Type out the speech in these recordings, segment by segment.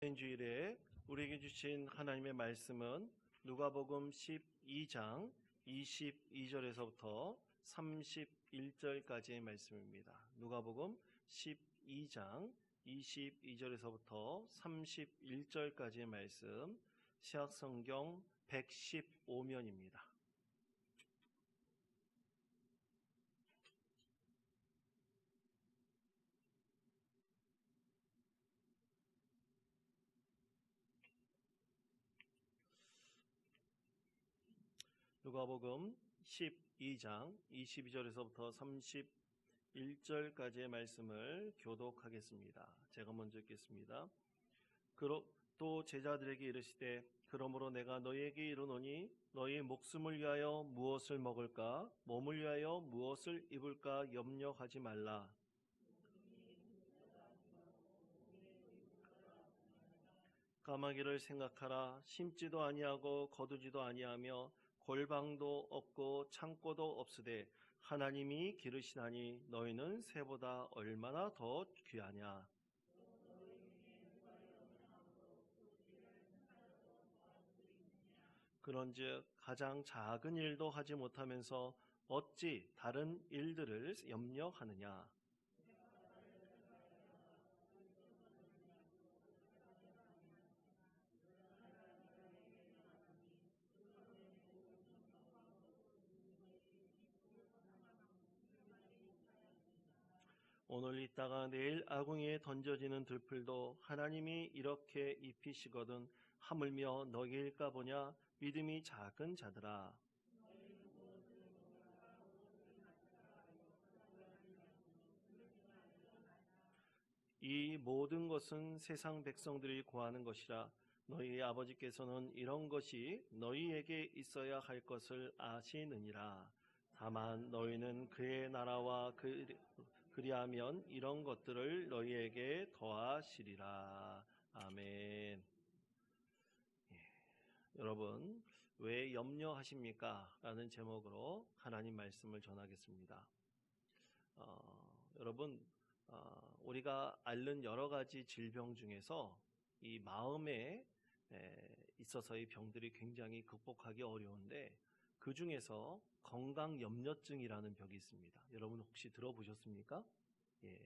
주일에 우리에게 주신 하나님의 말씀은 누가복음 12장 22절에서부터 31절까지의 말씀입니다. 누가복음 12장 22절에서부터 31절까지의 말씀, 시약성경 115면입니다. 누가복음 12장 22절에서부터 31절까지의 말씀을 교독하겠습니다. 제가 먼저 읽겠습니다. 또 제자들에게 이르시되 그러므로 내가 너희에게 이르노니 너희 목숨을 위하여 무엇을 먹을까 몸을 위하여 무엇을 입을까 염려하지 말라. 까마귀를 생각하라. 심지도 아니하고 거두지도 아니하며 골방도 없고 창고도 없으되 하나님이 기르시나니 너희는 새보다 얼마나 더 귀하냐. 그런즉 가장 작은 일도 하지 못하면서 어찌 다른 일들을 염려하느냐. 오늘 있다가 내일 아궁이에 던져지는 들풀도 하나님이 이렇게 입히시거든 하물며 너희일까 보냐. 믿음이 작은 자들아. 이 모든 것은 세상 백성들이 구하는 것이라. 너희 아버지께서는 이런 것이 너희에게 있어야 할 것을 아시느니라. 다만 너희는 그의 나라와 그리하면 이런 것들을 너희에게 더하시리라. 아멘. 여러분, 왜 염려하십니까? 라는 제목으로 하나님 말씀을 전하겠습니다. 여러분, 우리가 앓는 여러 가지 질병 중에서 이 마음에 있어서의 병들이 굉장히 극복하기 어려운데 그 중에서 건강염려증이라는 병이 있습니다. 여러분 혹시 들어보셨습니까? 예,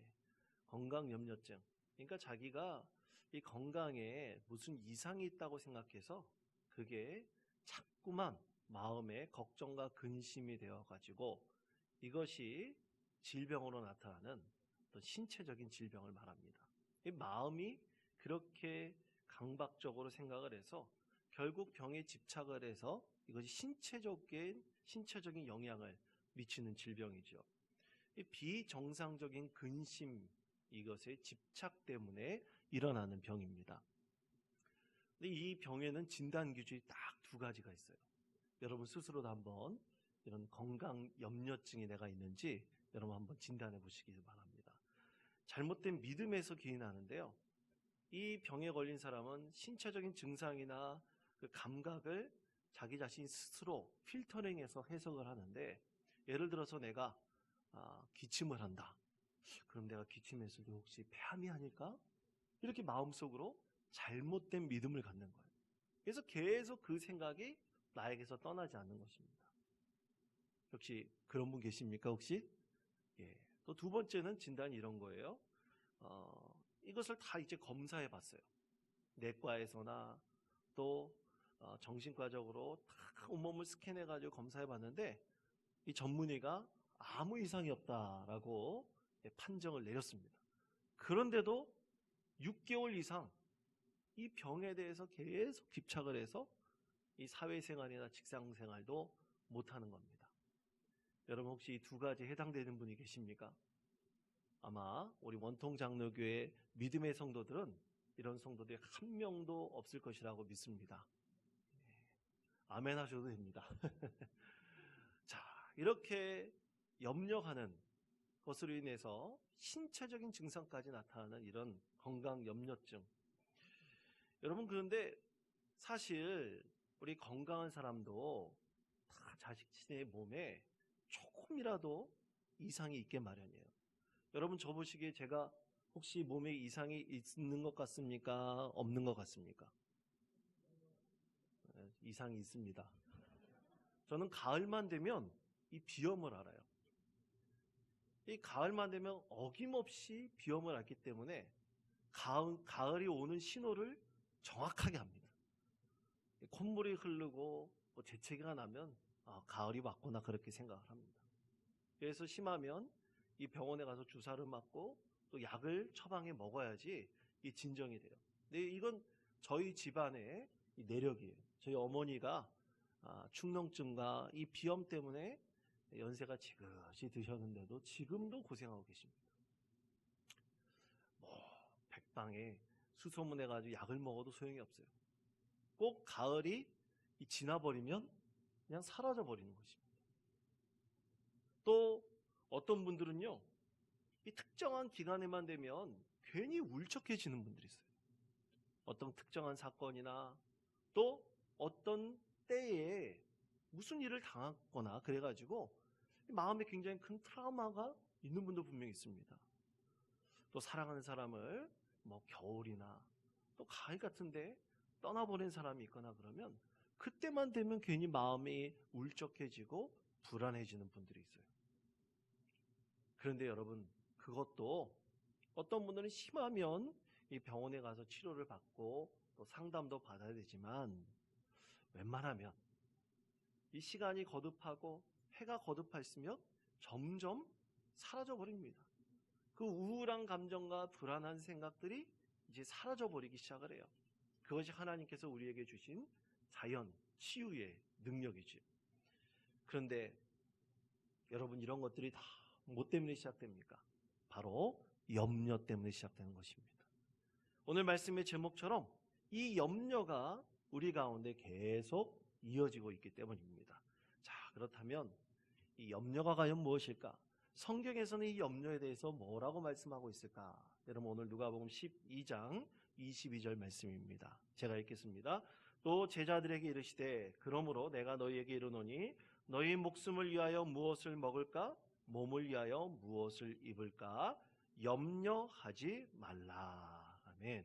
건강염려증. 그러니까 자기가 이 건강에 무슨 이상이 있다고 생각해서 그게 자꾸만 마음에 걱정과 근심이 되어가지고 이것이 질병으로 나타나는 어떤 신체적인 질병을 말합니다. 이 마음이 그렇게 강박적으로 생각을 해서 결국 병에 집착을 해서 이것이 신체적인 영향을 미치는 질병이죠. 이 비정상적인 근심, 이것의 집착 때문에 일어나는 병입니다. 근데 이 병에는 진단 기준이 딱 두 가지가 있어요. 여러분 스스로도 한번 이런 건강 염려증이 내가 있는지 여러분 한번 진단해 보시기 바랍니다. 잘못된 믿음에서 기인하는데요. 이 병에 걸린 사람은 신체적인 증상이나 그 감각을 자기 자신 스스로 필터링해서 해석을 하는데, 예를 들어서 내가 기침을 한다. 그럼 내가 기침했을 때 혹시 폐암이 아닐까? 이렇게 마음속으로 잘못된 믿음을 갖는 거예요. 그래서 계속 그 생각이 나에게서 떠나지 않는 것입니다. 혹시 그런 분 계십니까 혹시? 예. 또 두 번째는 진단이 이런 거예요. 이것을 다 이제 검사해 봤어요. 내과에서나 또 정신과적으로 다 온몸을 스캔해 가지고 검사해 봤는데 이 전문의가 아무 이상이 없다라고 판정을 내렸습니다. 그런데도 6개월 이상 이 병에 대해서 계속 집착을 해서 이 사회생활이나 직장생활도 못하는 겁니다. 여러분 혹시 이 두 가지에 해당되는 분이 계십니까? 아마 우리 원통장로교회 믿음의 성도들은 이런 성도들이 한 명도 없을 것이라고 믿습니다. 아멘 하셔도 됩니다. 자, 이렇게 염려하는 것으로 인해서 신체적인 증상까지 나타나는 이런 건강염려증. 여러분 그런데 사실 우리 건강한 사람도 다 자신의 몸에 조금이라도 이상이 있게 마련이에요. 여러분 저 보시기에 제가 혹시 몸에 이상이 있는 것 같습니까? 없는 것 같습니까? 이상이 있습니다. 저는 가을만 되면 이 비염을 알아요. 이 가을만 되면 어김없이 비염을 앓기 때문에 가을이 오는 신호를 정확하게 합니다. 콧물이 흐르고 뭐 재채기가 나면 가을이 왔구나 그렇게 생각을 합니다. 그래서 심하면 이 병원에 가서 주사를 맞고 또 약을 처방해 먹어야지 이 진정이 돼요. 근데 이건 저희 집안의 이 내력이에요. 저희 어머니가 축농증과 이 비염 때문에 연세가 지긋이 드셨는데도 지금도 고생하고 계십니다. 뭐 백방에 수소문해가지고 약을 먹어도 소용이 없어요. 꼭 가을이 지나버리면 그냥 사라져버리는 것입니다. 또 어떤 분들은요, 이 특정한 기간에만 되면 괜히 울적해지는 분들이 있어요. 어떤 특정한 사건이나 또 어떤 때에 무슨 일을 당했거나 그래가지고 마음에 굉장히 큰 트라우마가 있는 분도 분명히 있습니다. 또 사랑하는 사람을 뭐 겨울이나 또 가을 같은데 떠나보낸 사람이 있거나 그러면 그때만 되면 괜히 마음이 울적해지고 불안해지는 분들이 있어요. 그런데 여러분, 그것도 어떤 분들은 심하면 이 병원에 가서 치료를 받고 또 상담도 받아야 되지만 웬만하면 이 시간이 거듭하고 해가 거듭할수록 점점 사라져 버립니다. 그 우울한 감정과 불안한 생각들이 이제 사라져 버리기 시작을 해요. 그것이 하나님께서 우리에게 주신 자연 치유의 능력이죠. 그런데 여러분, 이런 것들이 다 뭐 때문에 시작됩니까? 바로 염려 때문에 시작되는 것입니다. 오늘 말씀의 제목처럼 이 염려가 우리 가운데 계속 이어지고 있기 때문입니다. 자, 그렇다면 이 염려가 과연 무엇일까? 성경에서는 이 염려에 대해서 뭐라고 말씀하고 있을까? 여러분, 오늘 누가복음 12장 22절 말씀입니다. 제가 읽겠습니다. 또 제자들에게 이르시되 그러므로 내가 너희에게 이르노니 너희 목숨을 위하여 무엇을 먹을까? 몸을 위하여 무엇을 입을까? 염려하지 말라. 아멘.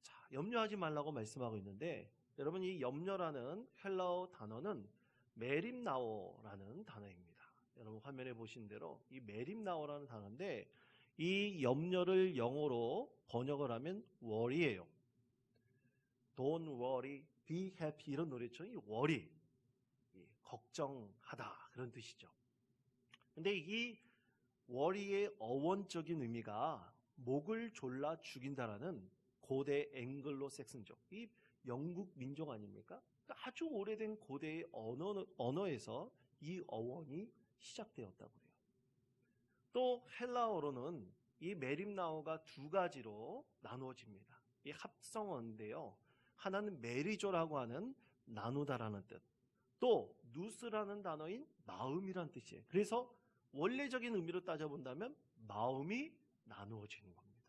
자, 염려하지 말라고 말씀하고 있는데 여러분, 이 염려라는 헬라어 단어는 메림나오라는 단어입니다. 여러분 화면에 보신 대로 이 메림나오라는 단어인데 이 염려를 영어로 번역을 하면 worry예요. Don't worry, be happy 이런 노래처럼 이 worry, 걱정하다 그런 뜻이죠. 근데 이 worry의 어원적인 의미가 목을 졸라 죽인다라는 고대 앵글로색슨족, 이 영국 민족 아닙니까? 아주 오래된 고대의 언어에서 이 어원이 시작되었다고 해요. 또 헬라어로는 이 메림나오가 두 가지로 나누어집니다. 이 합성어인데요. 하나는 메리조라고 하는 나누다라는 뜻, 또 누스라는 단어인 마음이란 뜻이에요. 그래서 원래적인 의미로 따져본다면 마음이 나누어지는 겁니다.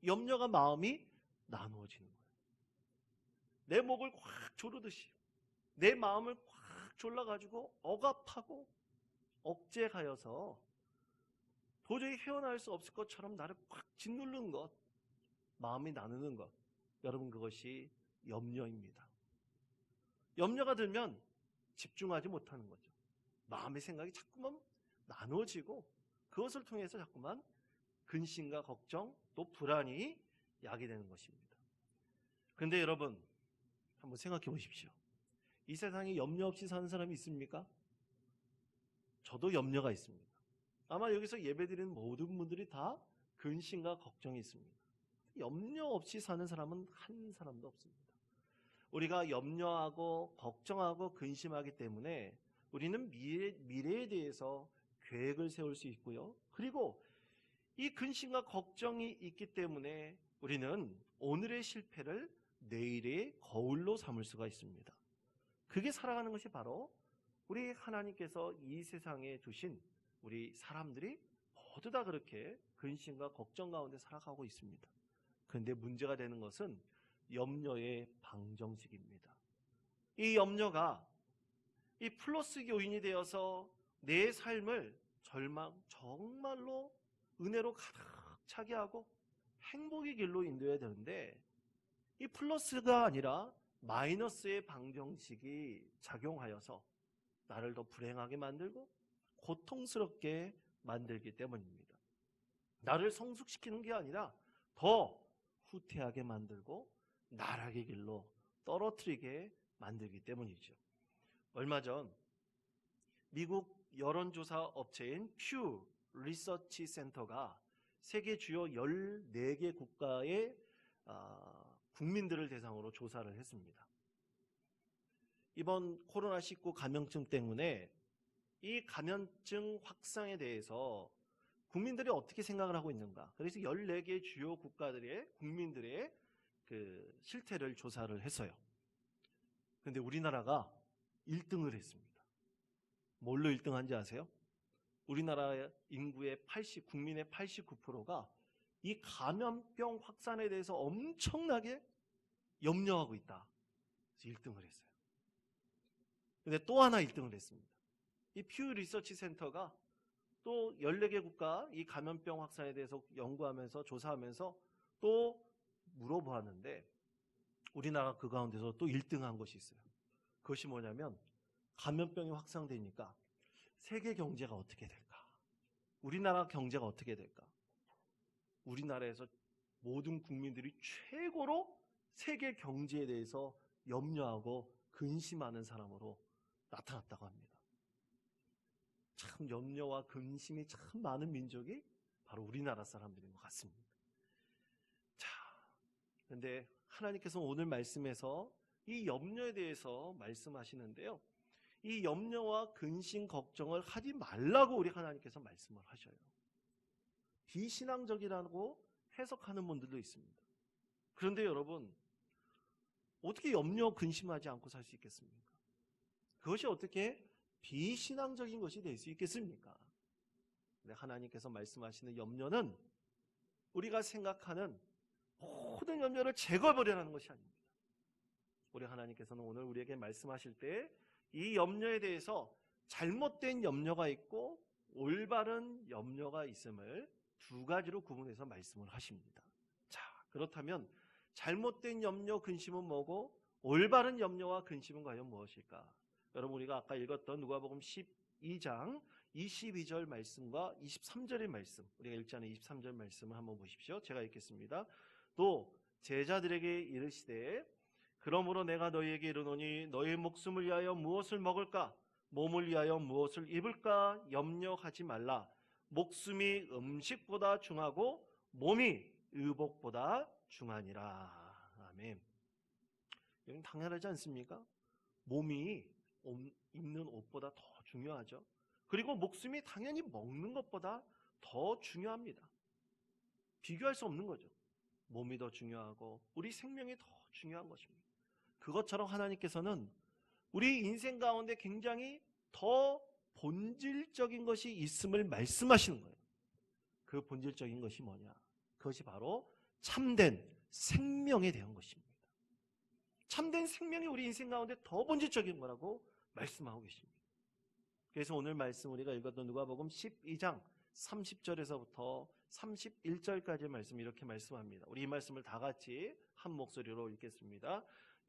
염려가 마음이 나누어지는 거예요. 내 목을 꽉 조르듯이 내 마음을 꽉 졸라가지고 억압하고 억제하여서 도저히 헤어나올 수 없을 것처럼 나를 꽉 짓누르는 것, 마음이 나누는 것, 여러분 그것이 염려입니다. 염려가 들면 집중하지 못하는 거죠. 마음의 생각이 자꾸만 나누어지고 그것을 통해서 자꾸만 근심과 걱정 또 불안이 야기되는 것입니다. 그런데 여러분 한번 생각해 보십시오. 이 세상에 염려 없이 사는 사람이 있습니까? 저도 염려가 있습니다. 아마 여기서 예배드리는 모든 분들이 다 근심과 걱정이 있습니다. 염려 없이 사는 사람은 한 사람도 없습니다. 우리가 염려하고 걱정하고 근심하기 때문에 우리는 미래에 대해서 계획을 세울 수 있고요. 그리고 이 근심과 걱정이 있기 때문에 우리는 오늘의 실패를 내일의 거울로 삼을 수가 있습니다. 그게 살아가는 것이 바로 우리 하나님께서 이 세상에 두신 우리 사람들이 모두 다 그렇게 근심과 걱정 가운데 살아가고 있습니다. 그런데 문제가 되는 것은 염려의 방정식입니다. 이 염려가 이 플러스 요인이 되어서 내 삶을 정말로 은혜로 가득 차게 하고 행복의 길로 인도해야 되는데 이 플러스가 아니라 마이너스의 방정식이 작용하여서 나를 더 불행하게 만들고 고통스럽게 만들기 때문입니다. 나를 성숙시키는 게 아니라 더 후퇴하게 만들고 나락의 길로 떨어뜨리게 만들기 때문이죠. 얼마 전 미국 여론조사 업체인 퓨 리서치 센터가 세계 주요 14개 국가의 국민들을 대상으로 조사를 했습니다. 이번 코로나19 감염증 때문에 이 감염증 확산에 대해서 국민들이 어떻게 생각을 하고 있는가. 그래서 14개 주요 국가들의 국민들의 그 실태를 조사를 했어요. 그런데 우리나라가 1등을 했습니다. 뭘로 1등한지 아세요? 우리나라 인구의 국민의 89%가 이 감염병 확산에 대해서 엄청나게 염려하고 있다. 그래서 1등을 했어요. 근데 또 하나 1등을 했습니다. 이 퓨 리서치 센터가 또 14개 국가 이 감염병 확산에 대해서 연구하면서 조사하면서 또 물어보았는데 우리나라 그 가운데서 또 1등한 것이 있어요. 그것이 뭐냐면 감염병이 확산되니까 세계 경제가 어떻게 될까? 우리나라 경제가 어떻게 될까? 우리나라에서 모든 국민들이 최고로 세계 경제에 대해서 염려하고 근심하는 사람으로 나타났다고 합니다. 참 염려와 근심이 참 많은 민족이 바로 우리나라 사람들인 것 같습니다. 자, 그런데 하나님께서 오늘 말씀에서 이 염려에 대해서 말씀하시는데요. 이 염려와 근심, 걱정을 하지 말라고 우리 하나님께서 말씀을 하셔요. 비신앙적이라고 해석하는 분들도 있습니다. 그런데 여러분, 어떻게 염려, 근심하지 않고 살 수 있겠습니까? 그것이 어떻게 비신앙적인 것이 될 수 있겠습니까? 근데 하나님께서 말씀하시는 염려는 우리가 생각하는 모든 염려를 제거해버리라는 것이 아닙니다. 우리 하나님께서는 오늘 우리에게 말씀하실 때 이 염려에 대해서 잘못된 염려가 있고 올바른 염려가 있음을 두 가지로 구분해서 말씀을 하십니다. 자, 그렇다면 잘못된 염려, 근심은 뭐고 올바른 염려와 근심은 과연 무엇일까? 여러분, 우리가 아까 읽었던 누가복음 12장 22절 말씀과 23절의 말씀, 우리가 읽지 않은 23절 말씀을 한번 보십시오. 제가 읽겠습니다. 또 제자들에게 이르시되 그러므로 내가 너희에게 이르노니 너희 목숨을 위하여 무엇을 먹을까? 몸을 위하여 무엇을 입을까? 염려하지 말라. 목숨이 음식보다 중하고 몸이 의복보다 중하니라. 아멘. 이건 당연하지 않습니까? 몸이 입는 옷보다 더 중요하죠. 그리고 목숨이 당연히 먹는 것보다 더 중요합니다. 비교할 수 없는 거죠. 몸이 더 중요하고 우리 생명이 더 중요한 것입니다. 그것처럼 하나님께서는 우리 인생 가운데 굉장히 더 본질적인 것이 있음을 말씀하시는 거예요. 그 본질적인 것이 뭐냐? 그것이 바로 참된 생명에 대한 것입니다. 참된 생명이 우리 인생 가운데 더 본질적인 거라고 말씀하고 계십니다. 그래서 오늘 말씀 우리가 읽었던 누가복음 12장 30절에서부터 31절까지의 말씀 이렇게 말씀합니다. 우리 이 말씀을 다 같이 한 목소리로 읽겠습니다.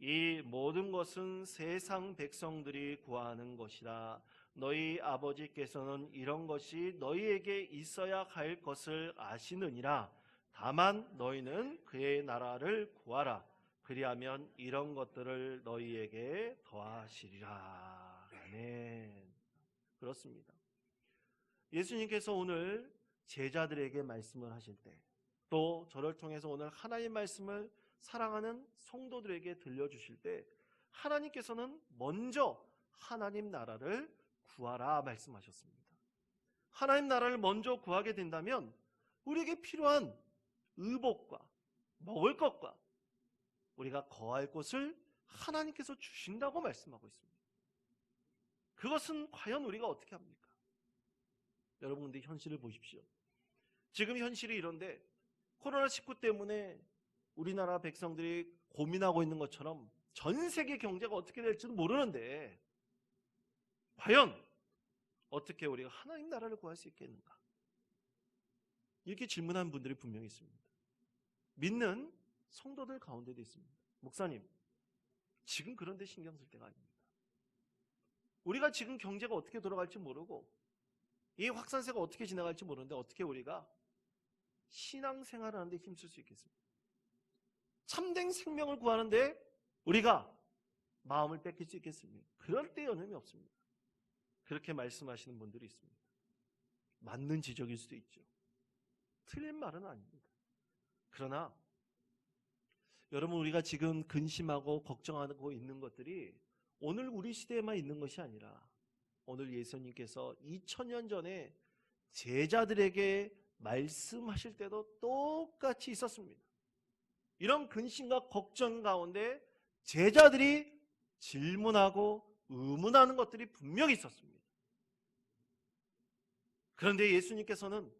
이 모든 것은 세상 백성들이 구하는 것이라. 너희 아버지께서는 이런 것이 너희에게 있어야 할 것을 아시느니라. 다만 너희는 그의 나라를 구하라. 그리하면 이런 것들을 너희에게 더하시리라. 아멘. 그렇습니다. 예수님께서 오늘 제자들에게 말씀을 하실 때, 또 저를 통해서 오늘 하나님의 말씀을 사랑하는 성도들에게 들려주실 때 하나님께서는 먼저 하나님 나라를 구하라 말씀하셨습니다. 하나님 나라를 먼저 구하게 된다면 우리에게 필요한 의복과 먹을 것과 우리가 거할 곳을 하나님께서 주신다고 말씀하고 있습니다. 그것은 과연 우리가 어떻게 합니까? 여러분, 근데 현실을 보십시오. 지금 현실이 이런데 코로나19 때문에 우리나라 백성들이 고민하고 있는 것처럼 전 세계 경제가 어떻게 될지는 모르는데 과연 어떻게 우리가 하나님 나라를 구할 수 있겠는가? 이렇게 질문하는 분들이 분명히 있습니다. 믿는 성도들 가운데도 있습니다. 목사님, 지금 그런 데 신경 쓸 때가 아닙니다. 우리가 지금 경제가 어떻게 돌아갈지 모르고 이 확산세가 어떻게 지나갈지 모르는데 어떻게 우리가 신앙생활을 하는데 힘쓸 수 있겠습니까? 참된 생명을 구하는데 우리가 마음을 뺏길 수 있겠습니까? 그럴 때 여념이 없습니다. 그렇게 말씀하시는 분들이 있습니다. 맞는 지적일 수도 있죠. 틀린 말은 아닙니다. 그러나 여러분, 우리가 지금 근심하고 걱정하고 있는 것들이 오늘 우리 시대에만 있는 것이 아니라 오늘 예수님께서 2000년 전에 제자들에게 말씀하실 때도 똑같이 있었습니다. 이런 근심과 걱정 가운데 제자들이 질문하고 의문하는 것들이 분명히 있었습니다. 그런데 예수님께서는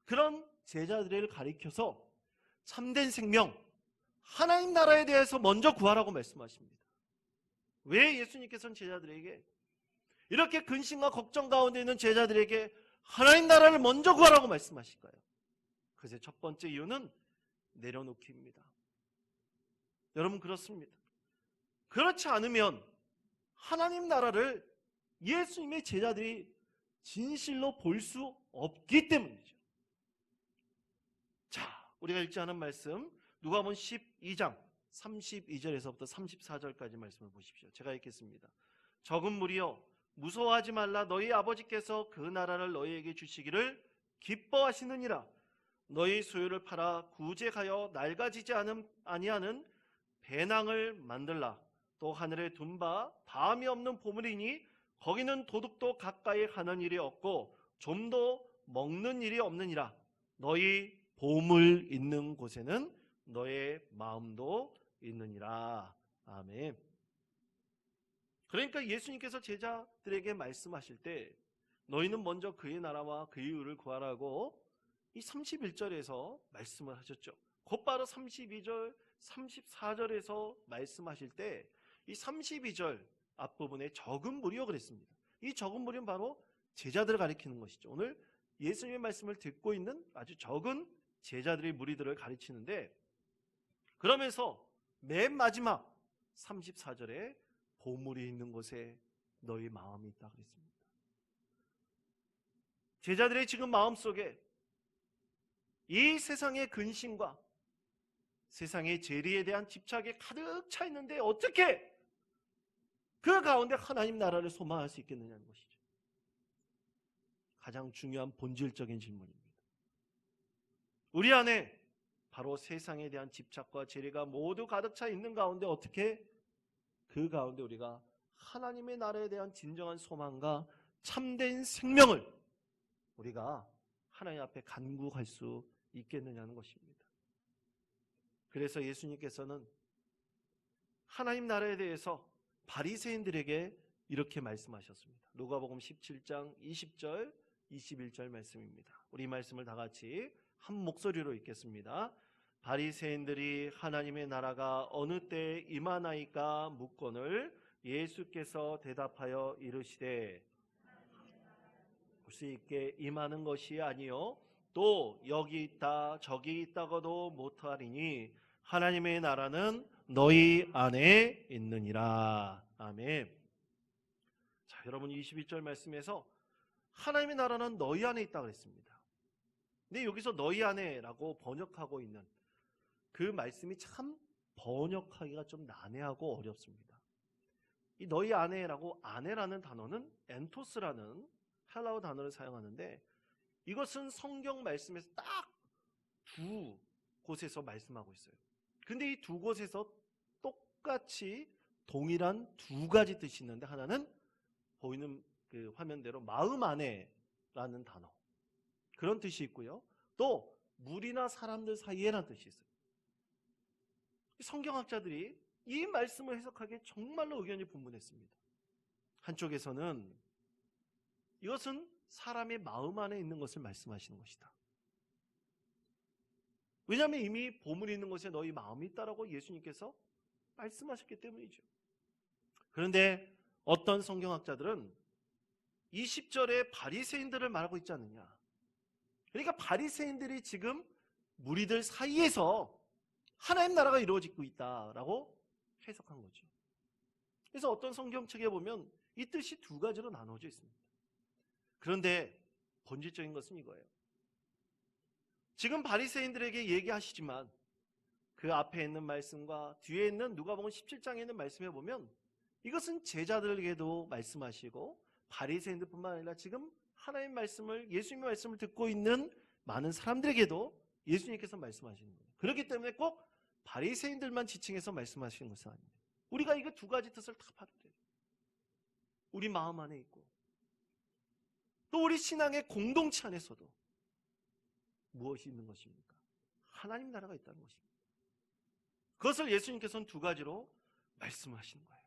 그런 제자들을 가리켜서 참된 생명, 하나님 나라에 대해서 먼저 구하라고 말씀하십니다. 왜 예수님께서는 제자들에게, 이렇게 근심과 걱정 가운데 있는 제자들에게 하나님 나라를 먼저 구하라고 말씀하실까요? 그것의 첫 번째 이유는 내려놓기입니다. 여러분, 그렇습니다. 그렇지 않으면 하나님 나라를 예수님의 제자들이 진실로 볼 수 없기 때문이죠. 자, 우리가 읽지 않은 말씀 누가복음 12장 32절에서부터 34절까지 말씀을 보십시오. 제가 읽겠습니다. 적은 무리여, 무서워하지 말라. 너희 아버지께서 그 나라를 너희에게 주시기를 기뻐하시느니라. 너희 소유를 팔아 구제하여 낡아지지 아니하는 배낭을 만들라. 또 하늘에 둔 바 다함이 없는 보물이니 거기는 도둑도 가까이 하는 일이 없고 좀도 먹는 일이 없느니라. 너희 보물 있는 곳에는 너의 마음도 있느니라. 아멘. 그러니까 예수님께서 제자들에게 말씀하실 때 너희는 먼저 그의 나라와 그의 의를 구하라고 이 31절에서 말씀을 하셨죠. 곧바로 32절, 34절에서 말씀하실 때 이 32절 앞부분에 적은 무리여 그랬습니다. 이 적은 무리는 바로 제자들을 가리키는 것이죠. 오늘 예수님의 말씀을 듣고 있는 아주 적은 제자들의 무리들을 가르치는데, 그러면서 맨 마지막 34절에 보물이 있는 곳에 너희 마음이 있다 그랬습니다. 제자들의 지금 마음속에 이 세상의 근심과 세상의 재리에 대한 집착이 가득 차 있는데 어떻게 그 가운데 하나님 나라를 소망할 수 있겠느냐는 것이죠. 가장 중요한 본질적인 질문입니다. 우리 안에 바로 세상에 대한 집착과 재리가 모두 가득 차 있는 가운데 어떻게 그 가운데 우리가 하나님의 나라에 대한 진정한 소망과 참된 생명을 우리가 하나님 앞에 간구할 수 있겠느냐는 것입니다. 그래서 예수님께서는 하나님 나라에 대해서 바리새인들에게 이렇게 말씀하셨습니다. 누가복음 17장 20절 21절 말씀입니다. 우리 말씀을 다 같이 한 목소리로 읽겠습니다. 바리새인들이 하나님의 나라가 어느 때에 임하나이까 묻거늘 예수께서 대답하여 이르시되 볼 수 있게 임하는 것이 아니요 또 여기 있다 저기 있다고도 못하리니 하나님의 나라는 너희 안에 있느니라. 아멘. 자, 여러분 22절 말씀에서 하나님의 나라는 너희 안에 있다 그랬습니다. 근데 여기서 너희 안에라고 번역하고 있는 그 말씀이 참 번역하기가 좀 난해하고 어렵습니다. 이 너희 안에라고 안에라는 단어는 엔토스라는 헬라어 단어를 사용하는데 이것은 성경 말씀에서 딱 두 곳에서 말씀하고 있어요. 근데 이 두 곳에서 똑같이 동일한 두 가지 뜻이 있는데 하나는 보이는 그 화면대로 마음 안에라는 단어 그런 뜻이 있고요. 또 무리나 사람들 사이에라는 뜻이 있어요. 성경학자들이 이 말씀을 해석하기에 정말로 의견이 분분했습니다. 한쪽에서는 이것은 사람의 마음 안에 있는 것을 말씀하시는 것이다. 왜냐하면 이미 보물이 있는 곳에 너희 마음이 있다라고 예수님께서 말씀하셨기 때문이죠. 그런데 어떤 성경학자들은 20절에 바리새인들을 말하고 있지 않느냐. 그러니까 바리새인들이 지금 무리들 사이에서 하나님 나라가 이루어지고 있다라고 해석한 거죠. 그래서 어떤 성경책에 보면 이 뜻이 두 가지로 나눠져 있습니다. 그런데 본질적인 것은 이거예요. 지금 바리새인들에게 얘기하시지만 그 앞에 있는 말씀과 뒤에 있는 누가복음 17장에 있는 말씀에 보면 이것은 제자들에게도 말씀하시고 바리새인들뿐만 아니라 지금 하나님 말씀을, 예수님의 말씀을 듣고 있는 많은 사람들에게도 예수님께서 말씀하시는 거예요. 그렇기 때문에 꼭 바리새인들만 지칭해서 말씀하시는 것은 아닙니다. 우리가 이거 두 가지 뜻을 다 봐도 돼요. 우리 마음 안에 있고 또 우리 신앙의 공동체 안에서도 무엇이 있는 것입니까? 하나님 나라가 있다는 것입니다. 그것을 예수님께서는 두 가지로 말씀하시는 거예요.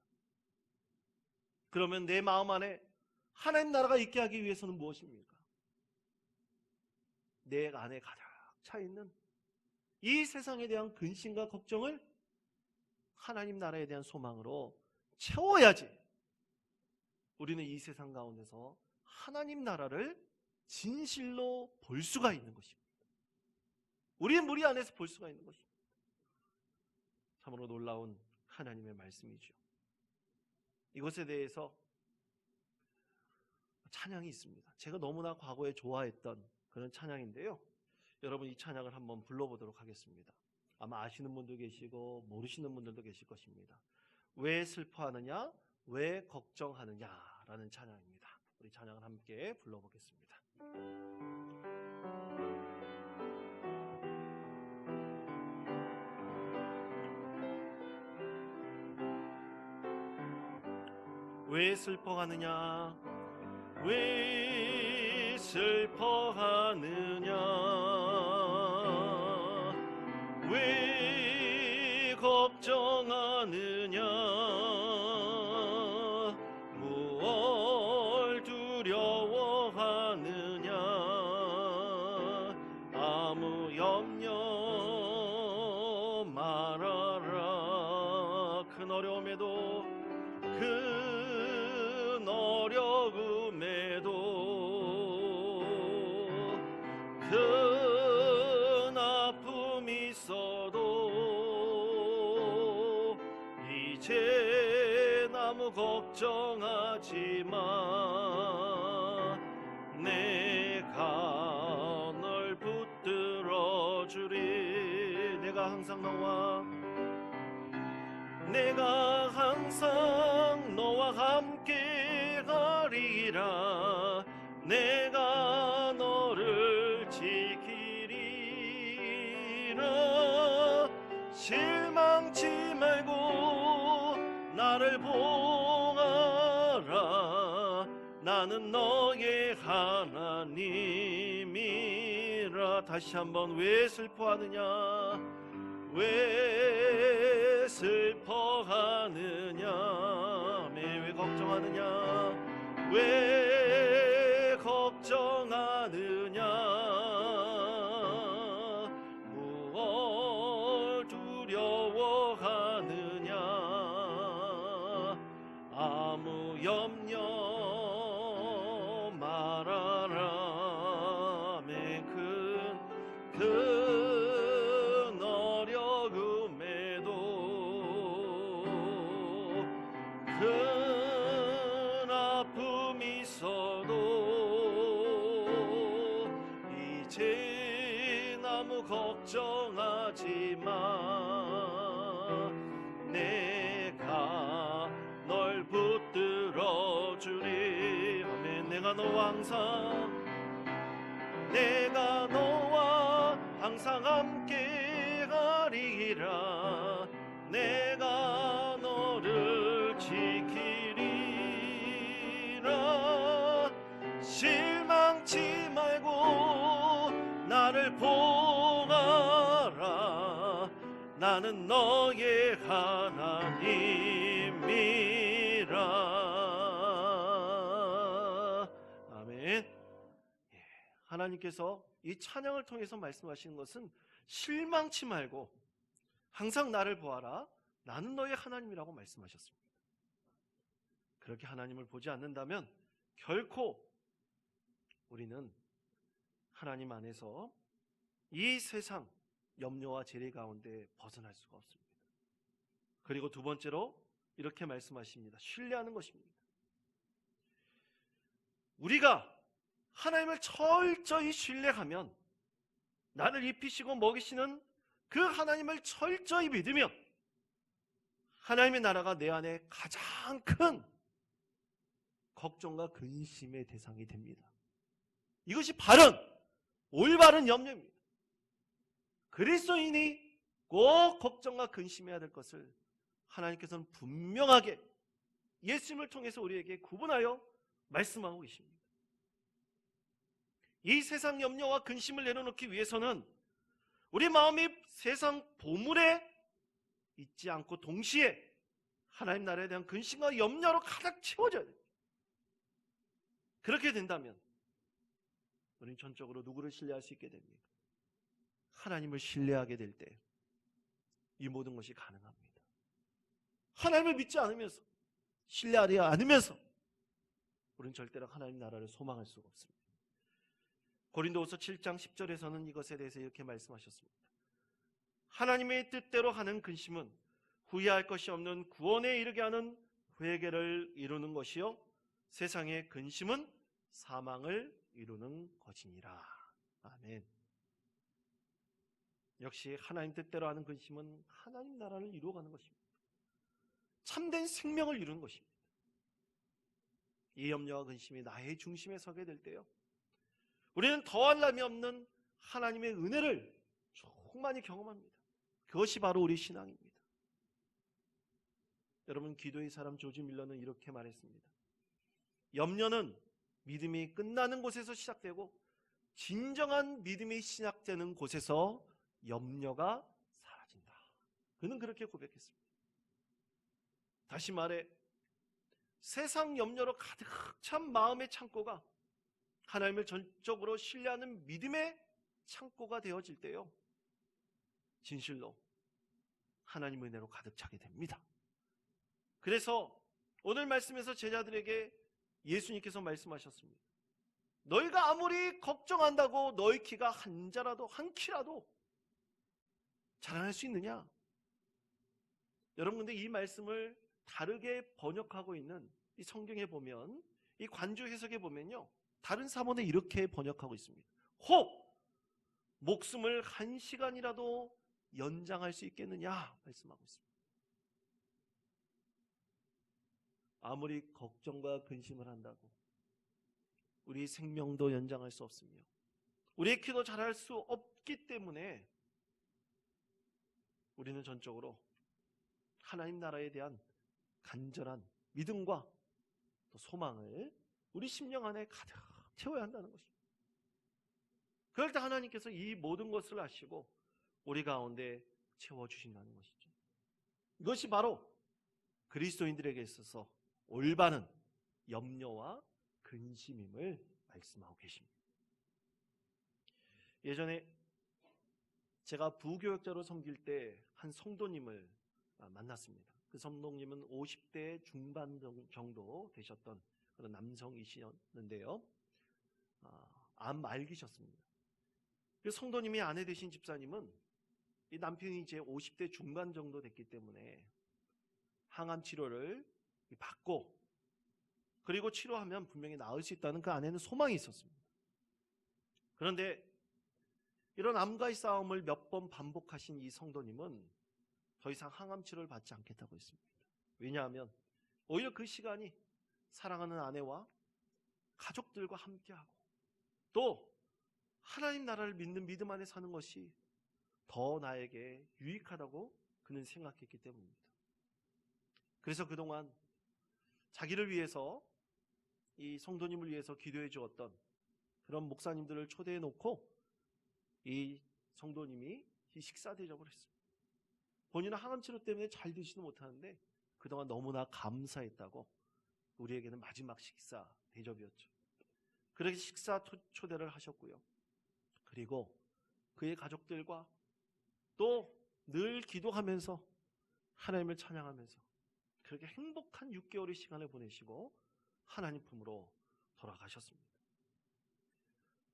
그러면 내 마음 안에 하나님 나라가 있게 하기 위해서는 무엇입니까? 내 안에 가득 차 있는 이 세상에 대한 근심과 걱정을 하나님 나라에 대한 소망으로 채워야지 우리는 이 세상 가운데서 하나님 나라를 진실로 볼 수가 있는 것입니다. 우리의 무리 안에서 볼 수가 있는 것입니다. 참으로 놀라운 하나님의 말씀이죠. 이것에 대해서 찬양이 있습니다. 제가 너무나 과거에 좋아했던 그런 찬양인데요. 여러분 이 찬양을 한번 불러보도록 하겠습니다. 아마 아시는 분도 계시고 모르시는 분들도 계실 것입니다. 왜 슬퍼하느냐? 왜 걱정하느냐? 라는 찬양입니다. 우리 찬양을 함께 불러보겠습니다. 왜 슬퍼하느냐? 왜 슬퍼하느냐? 왜 걱정하느냐? 무얼 두려워하느냐? 아무 염려 말아라. 큰 어려움에도 큰 어려움에도 큰 아픔이 있어도 이제 아무 걱정하지 마. 내가 널 붙들어 주리. 내가 항상 너와 함께 가리라. 내가 너를 지키리라. 실망치 말고 나를 보아라. 나는 너의 하나님이라. 다시 한번 왜 슬퍼하느냐? 왜 슬퍼하느냐? 왜 걱정하느냐? 왜 걱정하느냐? 무얼 두려워하느냐? 아무 염려 말아라. 큰 큰 아픔이 있어도 이제 아무 걱정하지 마. 내가 널 붙들어 주리. 아멘. 내가 너와 항상 함께 가리라. 내가 너를 지키리라. 실망치 말고 나를 보아라. 나는 너의 하나님이라. 아멘. 하나님께서 이 찬양을 통해서 말씀하시는 것은 실망치 말고 항상 나를 보아라. 나는 너의 하나님이라고 말씀하셨습니다. 그렇게 하나님을 보지 않는다면 결코 우리는 하나님 안에서 이 세상, 염려와 재래 가운데 벗어날 수가 없습니다. 그리고 두 번째로 이렇게 말씀하십니다. 신뢰하는 것입니다. 우리가 하나님을 철저히 신뢰하면, 나를 입히시고 먹이시는 그 하나님을 철저히 믿으면 하나님의 나라가 내 안에 가장 큰 걱정과 근심의 대상이 됩니다. 이것이 바른 올바른 염려입니다. 그리스도인이 꼭 걱정과 근심해야 될 것을 하나님께서는 분명하게 예수님을 통해서 우리에게 구분하여 말씀하고 계십니다. 이 세상 염려와 근심을 내려놓기 위해서는 우리 마음이 세상 보물에 있지 않고 동시에 하나님 나라에 대한 근심과 염려로 가득 채워져야 됩니다. 그렇게 된다면 우리는 전적으로 누구를 신뢰할 수 있게 됩니까? 하나님을 신뢰하게 될 때 이 모든 것이 가능합니다. 하나님을 믿지 않으면서, 신뢰하지 않으면서 우리는 절대로 하나님 나라를 소망할 수가 없습니다. 고린도후서 7장 10절에서는 이것에 대해서 이렇게 말씀하셨습니다. 하나님의 뜻대로 하는 근심은 후회할 것이 없는 구원에 이르게 하는 회개를 이루는 것이요, 세상의 근심은 사망을 이루는 것이니라. 아멘. 역시 하나님 뜻대로 하는 근심은 하나님 나라를 이루어가는 것입니다. 참된 생명을 이루는 것입니다. 이 염려와 근심이 나의 중심에 서게 될 때요, 우리는 더할 나위 없는 하나님의 은혜를 충만히 경험합니다. 그것이 바로 우리 신앙입니다. 여러분, 기도의 사람 조지 밀러는 이렇게 말했습니다. 염려는 믿음이 끝나는 곳에서 시작되고 진정한 믿음이 시작되는 곳에서 염려가 사라진다. 그는 그렇게 고백했습니다. 다시 말해, 세상 염려로 가득 찬 마음의 창고가 하나님을 전적으로 신뢰하는 믿음의 창고가 되어질 때요, 진실로 하나님 은혜로 가득 차게 됩니다. 그래서 오늘 말씀에서 제자들에게 예수님께서 말씀하셨습니다. 너희가 아무리 걱정한다고 너희 키가 한 키라도 자라날 수 있느냐? 여러분, 근데 이 말씀을 다르게 번역하고 있는 이 성경에 보면, 이 관주 해석에 보면요, 다른 사본에 이렇게 번역하고 있습니다. 혹 목숨을 1시간이라도 연장할 수 있겠느냐 말씀하고 있습니다. 아무리 걱정과 근심을 한다고 우리 생명도 연장할 수 없으며 우리의 키도 자랄 수 없기 때문에 우리는 전적으로 하나님 나라에 대한 간절한 믿음과 또 소망을 우리 심령 안에 가득 채워야 한다는 것입니다. 그럴 때 하나님께서 이 모든 것을 아시고 우리 가운데 채워주신다는 것이죠. 이것이 바로 그리스도인들에게 있어서 올바른 염려와 근심임을 말씀하고 계십니다. 예전에 제가 부교역자로 섬길 때 한 성도님을 만났습니다. 그 성도님은 50대 중반 정도 되셨던 그런 남성이셨는데요, 암 말기셨습니다. 그 성도님이 아내 되신 집사님은 이 남편이 이제 50대 중반 정도 됐기 때문에 항암 치료를 받고, 그리고 치료하면 분명히 나을 수 있다는 그 안에는 소망이 있었습니다. 그런데 이런 암과의 싸움을 몇 번 반복하신 이 성도님은 더 이상 항암 치료를 받지 않겠다고 했습니다. 왜냐하면 오히려 그 시간이 사랑하는 아내와 가족들과 함께하고 또 하나님 나라를 믿는 믿음 안에 사는 것이 더 나에게 유익하다고 그는 생각했기 때문입니다. 그래서 그동안 자기를 위해서, 이 성도님을 위해서 기도해 주었던 그런 목사님들을 초대해 놓고 이 성도님이 식사 대접을 했습니다. 본인은 항암 치료 때문에 잘 드시는 못하는데 그동안 너무나 감사했다고 우리에게는 마지막 식사 대접이었죠. 그렇게 식사 초대를 하셨고요. 그리고 그의 가족들과 또 늘 기도하면서 하나님을 찬양하면서 그렇게 행복한 6개월의 시간을 보내시고 하나님 품으로 돌아가셨습니다.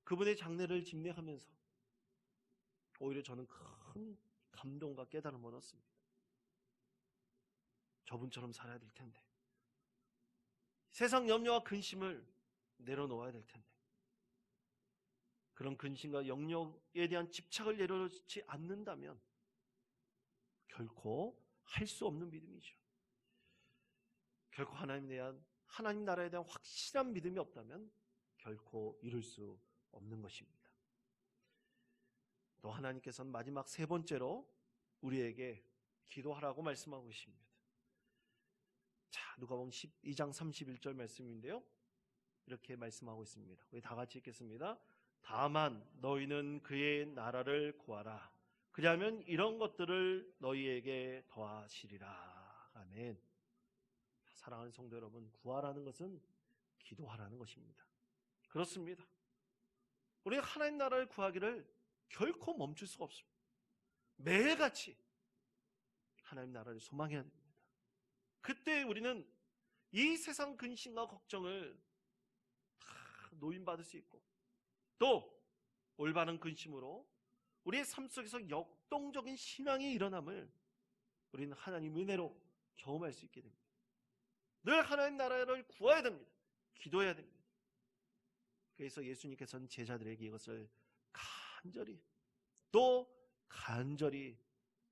그분의 장례를 집례하면서 오히려 저는 큰 감동과 깨달음을 얻었습니다. 저분처럼 살아야 될 텐데, 세상 염려와 근심을 내려놓아야 될 텐데, 그런 근심과 영역에 대한 집착을 내려놓지 않는다면 결코 할 수 없는 믿음이죠. 결코 하나님 나라에 대한 확실한 믿음이 없다면 결코 이룰 수 없는 것입니다. 또 하나님께서는 마지막 세 번째로 우리에게 기도하라고 말씀하고 계십니다. 자, 누가복음 12장 31절 말씀인데요, 이렇게 말씀하고 있습니다. 우리 다 같이 읽겠습니다. 다만 너희는 그의 나라를 구하라. 그리하면 이런 것들을 너희에게 더하시리라. 아멘. 사랑하는 성도 여러분, 구하라는 것은 기도하라는 것입니다. 그렇습니다. 우리가 하나님 나라를 구하기를 결코 멈출 수가 없습니다. 매일같이 하나님 나라를 소망해야 됩니다. 그때 우리는 이 세상 근심과 걱정을 다 노인받을 수 있고, 또 올바른 근심으로 우리의 삶 속에서 역동적인 신앙의 일어남을 우리는 하나님 은혜로 경험할 수 있게 됩니다. 늘 하나님 나라를 구해야 됩니다. 기도해야 됩니다. 그래서 예수님께서는 제자들에게 이것을 간절히 또 간절히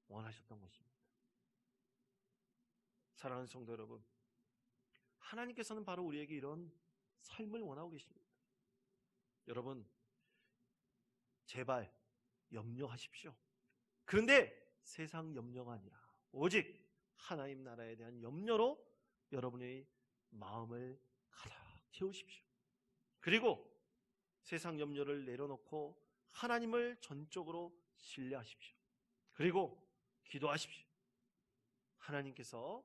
원하셨던 것입니다. 사랑하는 성도 여러분, 하나님께서는 바로 우리에게 이런 삶을 원하고 계십니다. 여러분, 제발 염려하십시오. 그런데 세상 염려가 아니라 오직 하나님 나라에 대한 염려로 여러분의 마음을 가득 채우십시오. 그리고 세상 염려를 내려놓고 하나님을 전적으로 신뢰하십시오. 그리고 기도하십시오. 하나님께서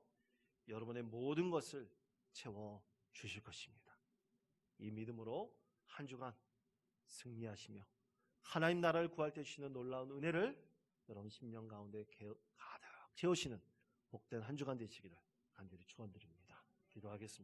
여러분의 모든 것을 채워주실 것입니다. 이 믿음으로 한 주간 승리하시며 하나님 나라를 구할 때 주시는 놀라운 은혜를 여러분 심령 가운데 가득 채우시는 복된 한 주간 되시기를 간절히 축원드립니다. 기도하겠습니다.